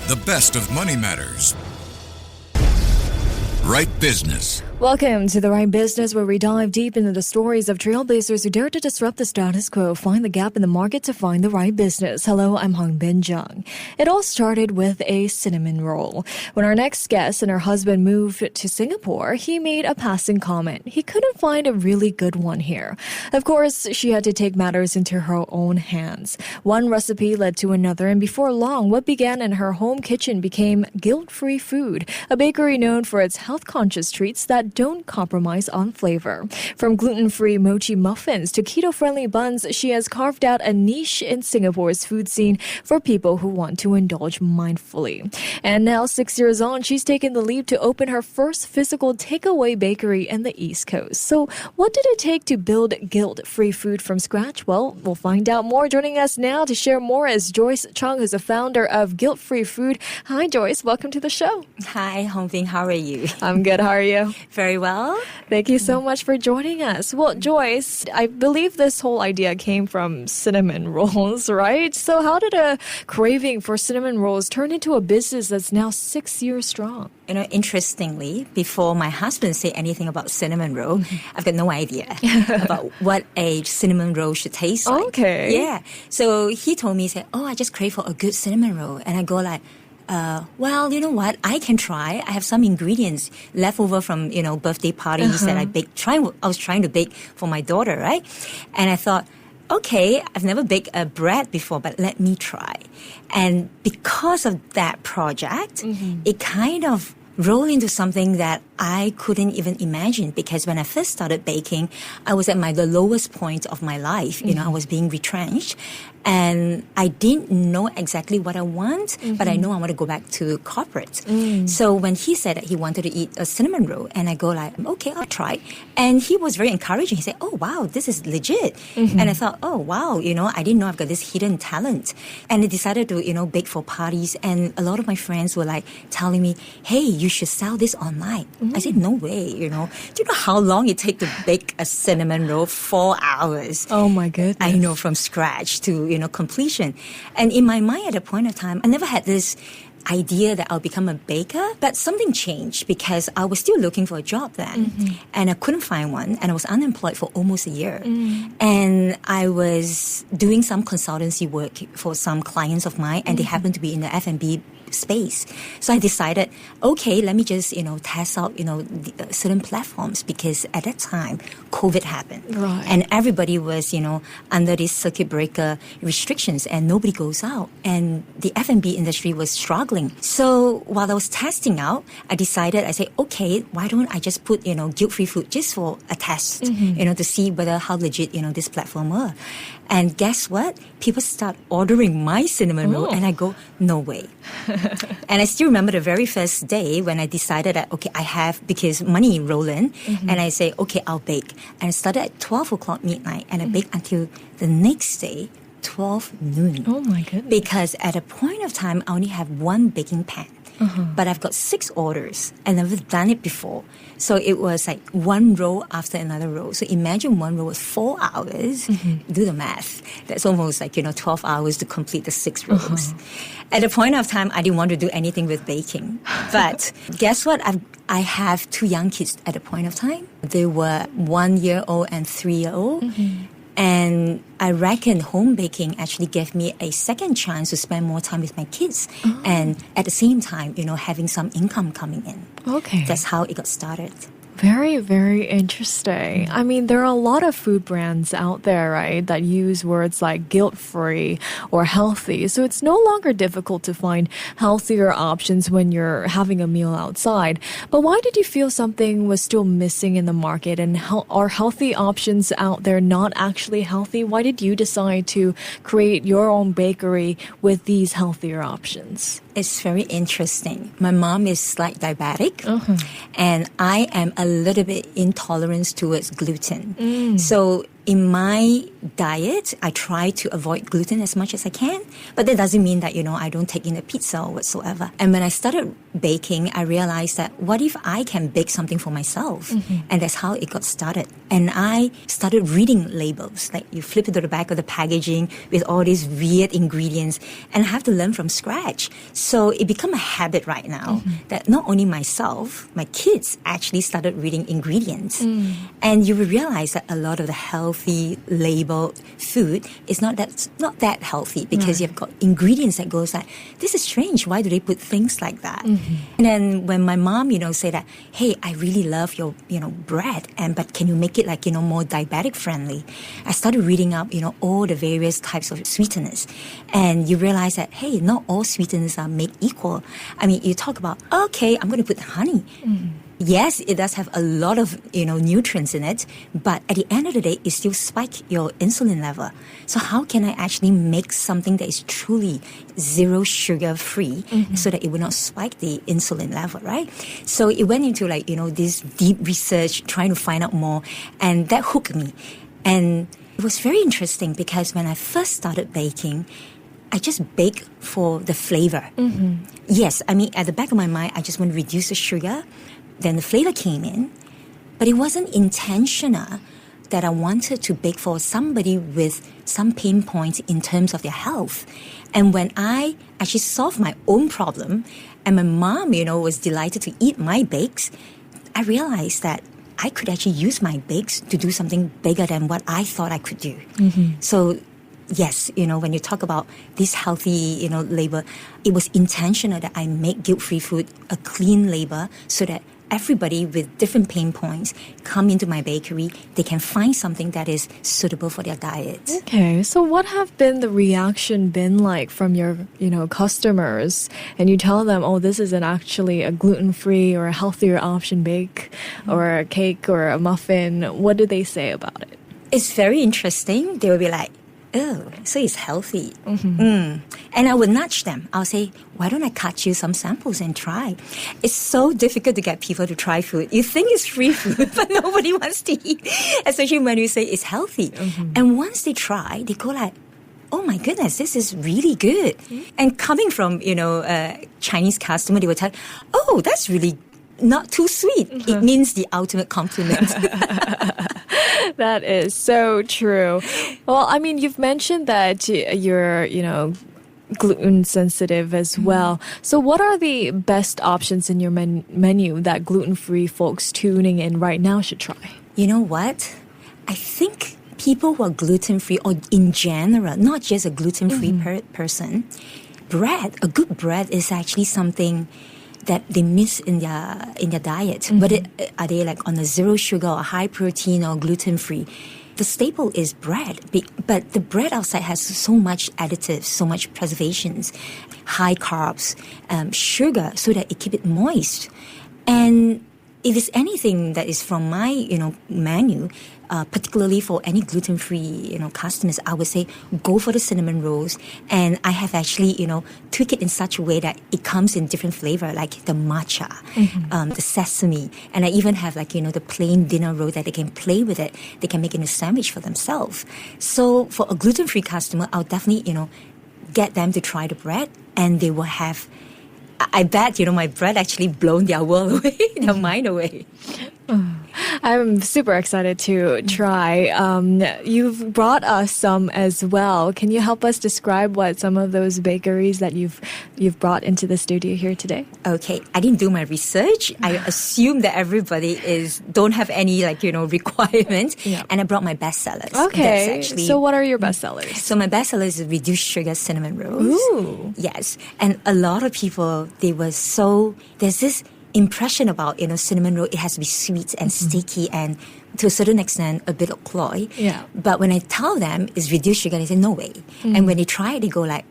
The best of Money Matters. Right Business. Welcome to The Right Business, where we dive deep into the stories of trailblazers who dare to disrupt the status quo, find the gap in the market to find the right business. Hello, I'm Hongbin Jeong. It all started with a cinnamon roll. When our next guest and her husband moved to Singapore, he made a passing comment. He couldn't find a really good one here. Of course, she had to take matters into her own hands. One recipe led to another, and before long, what began in her home kitchen became guilt-free food, a bakery known for its health-conscious treats that don't compromise on flavor. From gluten-free mochi muffins to keto-friendly buns, she has carved out a niche in Singapore's food scene for people who want to indulge mindfully. And now, 6 years on, she's taken the leap to open her first physical takeaway bakery in the East Coast. So what did it take to build guilt-free food from scratch? Well, we'll find out more. Joining us now to share more is Joyce Chung, who's the founder of Guilt-Free Food. Hi, Joyce. Welcome to the show. Hi, Hongbin. How are you? I'm good. How are you? Very well. Thank you so much for joining us. Well, Joyce, I believe this whole idea came from cinnamon rolls, right? So how did a craving for cinnamon rolls turn into a business that's now 6 years strong? You know, interestingly, before my husband said anything about cinnamon roll, I've got no idea about what a cinnamon roll should taste like. Okay. Yeah. So he told me, he said, I just crave for a good cinnamon roll. And I go like, well, you know what? I can try. I have some ingredients left over from, birthday parties that I was trying to bake for my daughter, right? And I thought, okay, I've never baked a bread before, but let me try. And because of that project, it kind of rolled into something that I couldn't even imagine, because when I first started baking, I was at the lowest point of my life. I was being retrenched, and I didn't know exactly what I want, but I know I want to go back to corporate. So when he said that he wanted to eat a cinnamon roll, and I go like, okay, I'll try. And he was very encouraging. He said, oh, wow, this is legit. And I thought, oh, wow, I didn't know I've got this hidden talent. And I decided to, bake for parties. And a lot of my friends were like telling me, hey, you should sell this online. I said, no way, Do you know how long it takes to bake a cinnamon roll? 4 hours. Oh, my goodness. I know, from scratch to, completion. And in my mind at a point of time, I never had this idea that I'll become a baker, but something changed because I was still looking for a job then, and I couldn't find one, and I was unemployed for almost a year. And I was doing some consultancy work for some clients of mine, and they happened to be in the F&B space. So I decided, okay, let me just, test out, certain platforms, because at that time, COVID happened. Right. And everybody was, under these circuit breaker restrictions, and nobody goes out. And the F&B industry was struggling. So while I was testing out, I said, okay, why don't I just put, guilt-free food just for a test, to see whether how legit, this platform were. And guess what? People start ordering my cinnamon roll, and I go, no way. And I still remember the very first day when I decided that, okay, I have, because money roll in, and I say, okay, I'll bake. And I started at 12 o'clock midnight, and I baked until the next day, 12 noon. Oh, my goodness. Because at a point of time, I only have one baking pan. But I've got 6 orders, and I've never done it before. So it was like one roll after another roll. So imagine one roll was 4 hours. Do the math. That's almost like, 12 hours to complete the 6 rolls. At a point of time, I didn't want to do anything with baking. But guess what? I have 2 young kids at a point of time. They were 1-year-old and 3-year-old. And I reckon home baking actually gave me a second chance to spend more time with my kids. And at the same time, having some income coming in. Okay. That's how it got started. Very, very interesting. I mean, there are a lot of food brands out there, right, that use words like guilt-free or healthy. So it's no longer difficult to find healthier options when you're having a meal outside. But why did you feel something was still missing in the market? And are healthy options out there not actually healthy? Why did you decide to create your own bakery with these healthier options? It's very interesting. My mom is like diabetic, and I am a little bit intolerant towards gluten. So in my diet, I try to avoid gluten as much as I can, but that doesn't mean that, I don't take in a pizza or whatsoever. And when I started baking, I realized that what if I can bake something for myself? And that's how it got started. And I started reading labels, like you flip it to the back of the packaging with all these weird ingredients, and I have to learn from scratch. So it became a habit right now that not only myself, my kids actually started reading ingredients. And you will realize that a lot of the healthy labeled food is not that healthy, because you've got ingredients that goes like, this is strange, why do they put things like that? And then when my mom, say that, hey, I really love your, bread, but can you make it like, more diabetic friendly? I started reading up, all the various types of sweeteners, and you realize that, hey, not all sweeteners are made equal. I mean, you talk about, okay, I'm going to put honey. Yes, it does have a lot of, nutrients in it, but at the end of the day, it still spikes your insulin level. So how can I actually make something that is truly zero sugar free so that it will not spike the insulin level, right? So it went into this deep research, trying to find out more, and that hooked me. And it was very interesting because when I first started baking, I just bake for the flavor. Yes, I mean, at the back of my mind, I just want to reduce the sugar. Then the flavor came in, but it wasn't intentional that I wanted to bake for somebody with some pain points in terms of their health. And when I actually solved my own problem, and my mom, was delighted to eat my bakes, I realized that I could actually use my bakes to do something bigger than what I thought I could do. So yes, when you talk about this healthy, label, it was intentional that I make guilt-free food a clean label so that everybody with different pain points come into my bakery, they can find something that is suitable for their diet. Okay, so what have been the reaction been like from your, customers? And you tell them, oh, this isn't actually a gluten-free or a healthier option bake or a cake or a muffin. What do they say about it? It's very interesting. They will be like, oh, so it's healthy. And I would nudge them. I'll say, why don't I cut you some samples and try? It's so difficult to get people to try food. You think it's free food, but nobody wants to eat, especially when you say it's healthy. And once they try, they go like, oh my goodness, this is really good. And coming from, a Chinese customer, they will tell, oh, that's really not too sweet. It means the ultimate compliment. That is so true. Well, I mean, you've mentioned that you're, gluten sensitive as well. So what are the best options in your menu that gluten-free folks tuning in right now should try? You know what? I think people who are gluten-free, or in general, not just a gluten-free person, a good bread is actually something that they miss in their diet. But are they like on a zero sugar or high protein or gluten-free? The staple is bread, but the bread outside has so much additives, so much preservations, high carbs, sugar, so that it keep it moist. And if it's anything that is from my, menu, particularly for any gluten-free, customers, I would say go for the cinnamon rolls. And I have actually, tweak it in such a way that it comes in different flavor, like the matcha, the sesame. And I even have the plain dinner roll that they can play with it. They can make it a sandwich for themselves. So for a gluten-free customer, I'll definitely, get them to try the bread, and they will have, I bet, my bread actually blown their world away, their mind away. I'm super excited to try. You've brought us some as well. Can you help us describe what some of those bakeries that you've brought into the studio here today? Okay, I didn't do my research. I assume that everybody don't have any requirements, and I brought my bestsellers. Okay, so what are your bestsellers? So my bestseller is reduced sugar cinnamon rolls. Ooh, yes, and a lot of people there's this impression about cinnamon roll. It has to be sweet and sticky and to a certain extent a bit of cloy. Yeah. But when I tell them it's reduced sugar, they say no way. And when they try it, they go like,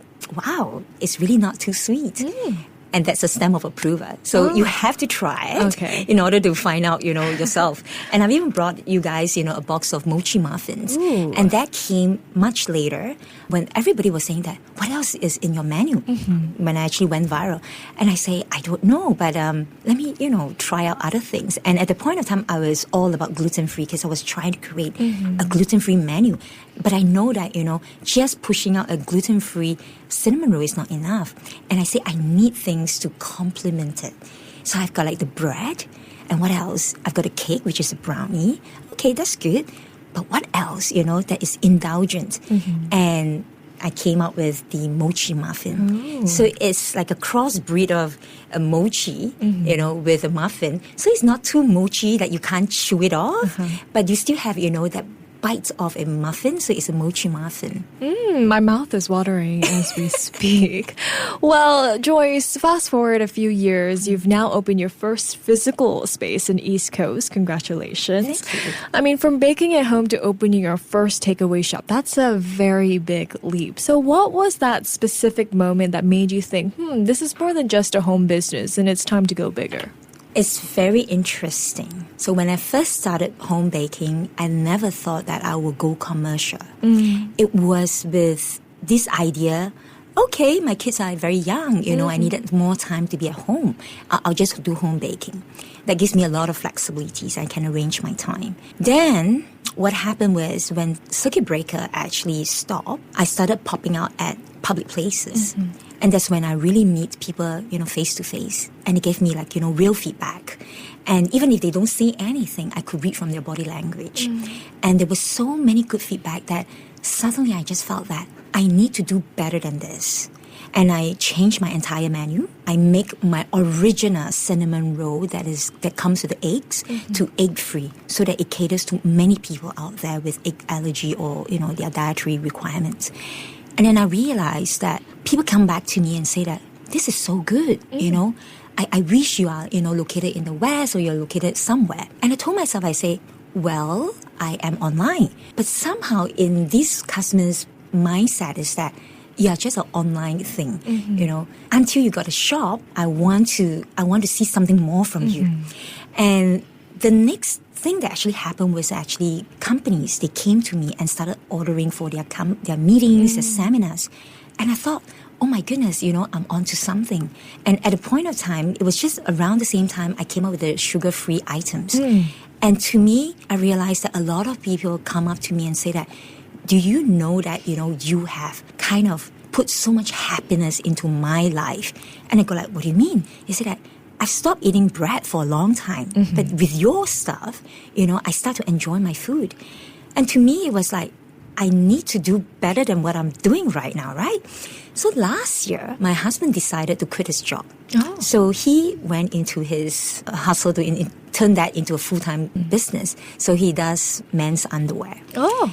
wow, it's really not too sweet. And that's a stamp of approval. So you have to try it in order to find out, yourself. And I've even brought you guys, a box of mochi muffins. Ooh. And that came much later when everybody was saying that, what else is in your menu? When I actually went viral. And I say, I don't know, but let me, try out other things. And at the point of time, I was all about gluten-free because I was trying to create a gluten-free menu. But I know that, just pushing out a gluten-free cinnamon roll is not enough. And I say I need things to complement it. So I've got like the bread. And what else? I've got a cake, which is a brownie. Okay, that's good. But what else, that is indulgent? And I came up with the mochi muffin. Ooh. So it's like a crossbreed of a mochi, with a muffin. So it's not too mochi that you can't chew it off, but you still have, that bite of a muffin. So it's a mochi muffin. My mouth is watering as we speak. Well, Joyce, fast forward a few years, you've now opened your first physical space in East Coast. Congratulations. Thank you. I mean, from baking at home to opening your first takeaway shop, that's a very big leap. So what was that specific moment that made you think, this is more than just a home business and it's time to go bigger? It's very interesting. So when I first started home baking, I never thought that I would go commercial. It was with this idea, okay, my kids are very young, I needed more time to be at home. I'll just do home baking. That gives me a lot of flexibility, so I can arrange my time. Then what happened was when circuit breaker actually stopped, I started popping out at public places. And that's when I really meet people, face to face. And it gave me real feedback. And even if they don't say anything, I could read from their body language. And there was so many good feedback that suddenly I just felt that I need to do better than this. And I changed my entire menu. I make my original cinnamon roll that comes with the eggs to egg-free so that it caters to many people out there with egg allergy or, their dietary requirements. And then I realized that people come back to me and say that this is so good, I wish you are, located in the West or you're located somewhere. And I told myself, I say, well, I am online. But somehow in these customers' mindset is that just an online thing, Until you got a shop, I want to see something more from you. And the next thing that actually happened was companies, they came to me and started ordering for their meetings, their seminars. And I thought, oh my goodness, I'm onto something. And at a point of time, it was just around the same time I came up with the sugar-free items. And to me, I realized that a lot of people come up to me and say that, do you know that, you have kind of put so much happiness into my life? And I go like, what do you mean? He said that, I've stopped eating bread for a long time, but with your stuff, I start to enjoy my food. And to me, it was like, I need to do better than what I'm doing right now, right? So last year, my husband decided to quit his job. Oh. So he went into his hustle to turn that into a full-time business. So he does men's underwear. Oh.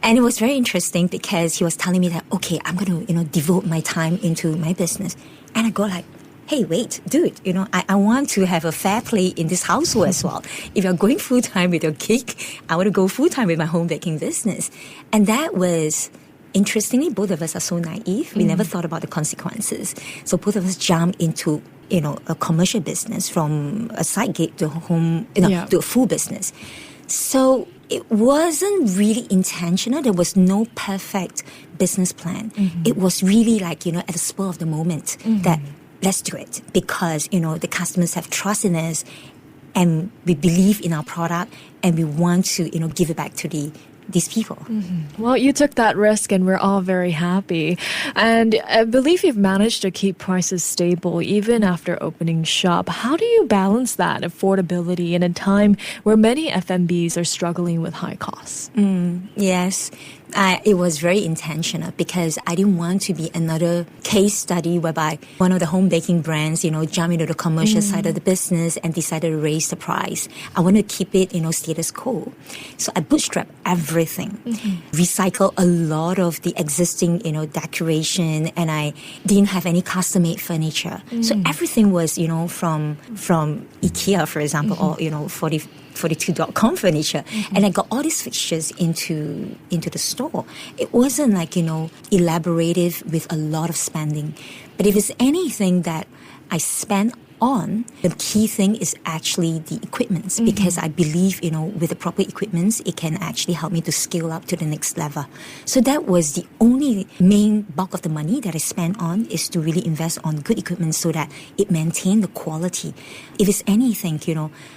And it was very interesting because he was telling me that, okay, I'm going to, devote my time into my business. And I go like, hey, wait, dude, I want to have a fair play in this household as well. If you're going full-time with your cake, I want to go full-time with my home baking business. And that was, interestingly, both of us are so naive. We never thought about the consequences. So both of us jumped into, a commercial business from a side gig to to a full business. So it wasn't really intentional. There was no perfect business plan. It was really at the spur of the moment that let's do it because, the customers have trust in us and we believe in our product and we want to, give it back to these people. Well, you took that risk and we're all very happy. And I believe you've managed to keep prices stable even after opening shop. How do you balance that affordability in a time where many FMBs are struggling with high costs? Yes. It was very intentional because I didn't want to be another case study whereby one of the home baking brands, jumped into the commercial side of the business and decided to raise the price. I want to keep it, status quo. So I bootstrap everything, recycle a lot of the existing, decoration, and I didn't have any custom-made furniture. So everything was, from IKEA, for example, or, 42.com furniture. And I got all these fixtures into the store. It wasn't elaborative with a lot of spending. But if it's anything that I spend on, the key thing is actually the equipments, because I believe, with the proper equipments, it can actually help me to scale up to the next level. So that was the only main bulk of the money that I spent on, is to really invest on good equipment so that it maintained the quality. If it's anything,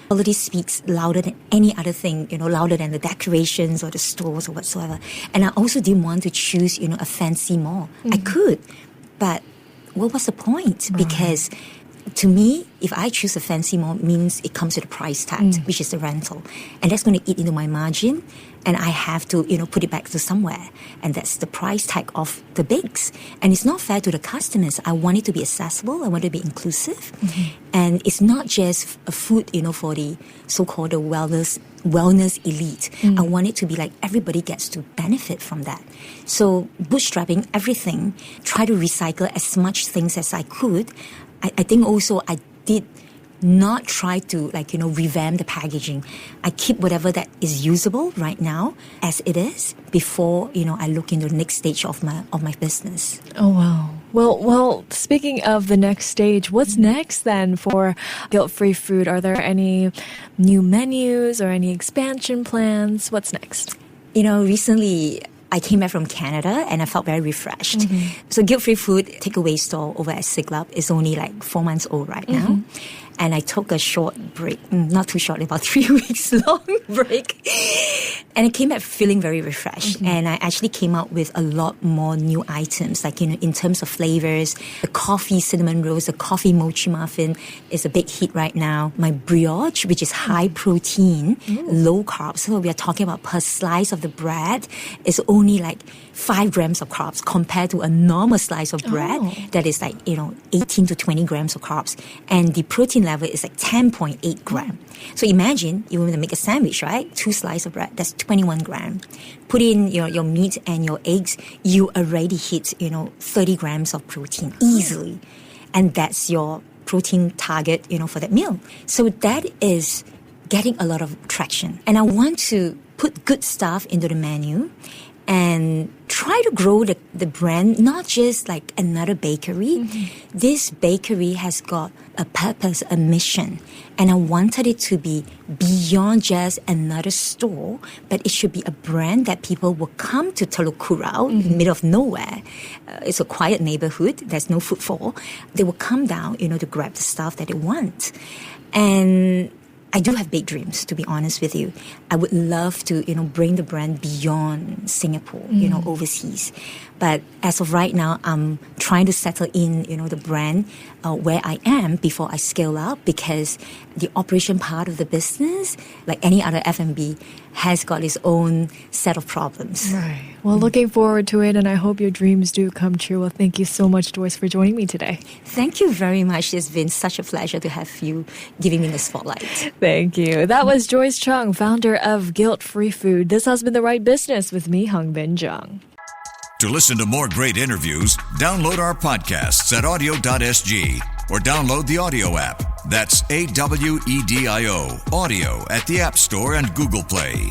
quality speaks louder than any other thing, louder than the decorations or the stores or whatsoever. And I also didn't want to choose, a fancy mall. I could, but what was the point? Because to me, if I choose a fancy mall, means it comes with a price tag, which is the rental. And that's going to eat into my margin. And I have to, put it back to somewhere. And that's the price tag of the bakes. And it's not fair to the customers. I want it to be accessible. I want it to be inclusive. And it's not just a food, for the so-called the wellness elite. I want it to be like everybody gets to benefit from that. So bootstrapping everything, try to recycle as much things as I could. I think also I did not try to revamp the packaging. I keep whatever that is usable right now as it is before I look into the next stage of my business. Oh wow. Well, speaking of the next stage, what's next then for Guilt-Free Food? Are there any new menus or any expansion plans? What's next? Recently I came back from Canada and I felt very refreshed. So Guilt-Free Food takeaway store over at Siglap is only 4 months old right now. And I took a short break, not too short, about 3 weeks long break. And I came back feeling very refreshed. And I actually came out with a lot more new items, in terms of flavors. The coffee cinnamon rolls, the coffee mochi muffin is a big hit right now. My brioche, which is high protein, low carbs. So we are talking about per slice of the bread is only 5 grams of carbs compared to a normal slice of bread that is 18 to 20 grams of carbs. And the protein level is 10.8 gram. So imagine you want to make a sandwich, right? 2 slices of bread, that's 21 gram. Put in your meat and your eggs, you already hit 30 grams of protein easily, and that's your protein target for that meal. So that is getting a lot of traction, and I want to put good stuff into the menu and try to grow the brand, not just another bakery. This bakery has got a purpose, a mission, and I wanted it to be beyond just another store, but it should be a brand that people will come to Teluk Kurau in the middle of nowhere. It's a quiet neighborhood, there's no footfall. They will come down, to grab the stuff that they want. And I do have big dreams, to be honest with you. I would love to, bring the brand beyond Singapore, overseas. But as of right now, I'm trying to settle in, the brand where I am before I scale up, because the operation part of the business, like any other F&B, has got its own set of problems. Right. Well, looking forward to it, and I hope your dreams do come true. Well, thank you so much, Joyce, for joining me today. Thank you very much. It's been such a pleasure to have you giving me the spotlight. Thank you. That was Joyce Chung, founder of Guilt-Free Food. This has been The Right Business with me, Hongbin Jeong. To listen to more great interviews, download our podcasts at audio.sg or download the audio app. That's AWEDIO, audio at the App Store and Google Play.